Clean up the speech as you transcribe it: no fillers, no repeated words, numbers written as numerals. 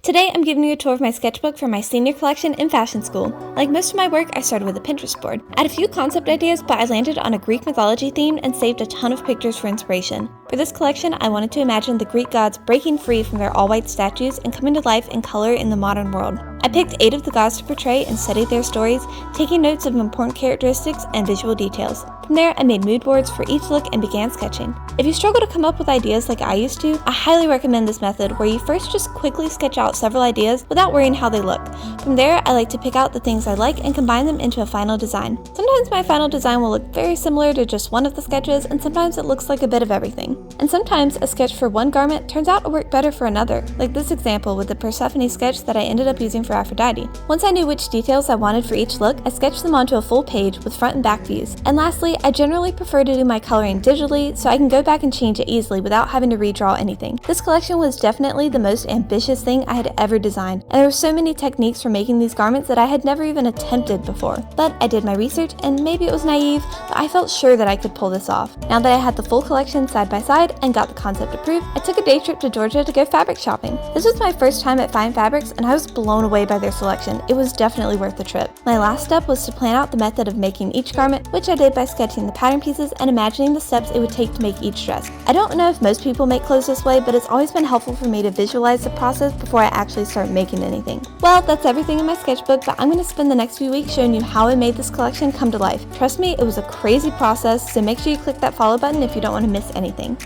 Today I'm giving you a tour of my sketchbook for my senior collection in fashion school. Like most of my work, I started with a Pinterest board. I had a few concept ideas, but I landed on a Greek mythology theme and saved a ton of pictures for inspiration. For this collection, I wanted to imagine the Greek gods breaking free from their all-white statues and coming to life in color in the modern world. I picked 8 of the gods to portray and studied their stories, taking notes of important characteristics and visual details. From there, I made mood boards for each look and began sketching. If you struggle to come up with ideas like I used to, I highly recommend this method where you first just quickly sketch out several ideas without worrying how they look. From there, I like to pick out the things I like and combine them into a final design. Sometimes my final design will look very similar to just one of the sketches, and sometimes it looks like a bit of everything. And sometimes a sketch for one garment turns out to work better for another, like this example with the Persephone sketch that I ended up using for Aphrodite. Once I knew which details I wanted for each look, I sketched them onto a full page with front and back views. And lastly, I generally prefer to do my coloring digitally so I can go back and change it easily without having to redraw anything. This collection was definitely the most ambitious thing I had ever designed, and there were so many techniques for making these garments that I had never even attempted before. But I did my research, and maybe it was naive, but I felt sure that I could pull this off. Now that I had the full collection side by side and got the concept approved, I took a day trip to Georgia to go fabric shopping. This was my first time at Fine Fabrics, and I was blown away by their selection. It was definitely worth the trip. My last step was to plan out the method of making each garment, which I did by sketching the pattern pieces and imagining the steps it would take to make each dress. I don't know if most people make clothes this way, but it's always been helpful for me to visualize the process before I actually start making anything. Well, that's everything in my sketchbook, but I'm going to spend the next few weeks showing you how I made this collection come to life. Trust me, it was a crazy process, so make sure you click that follow button if you don't want to miss anything.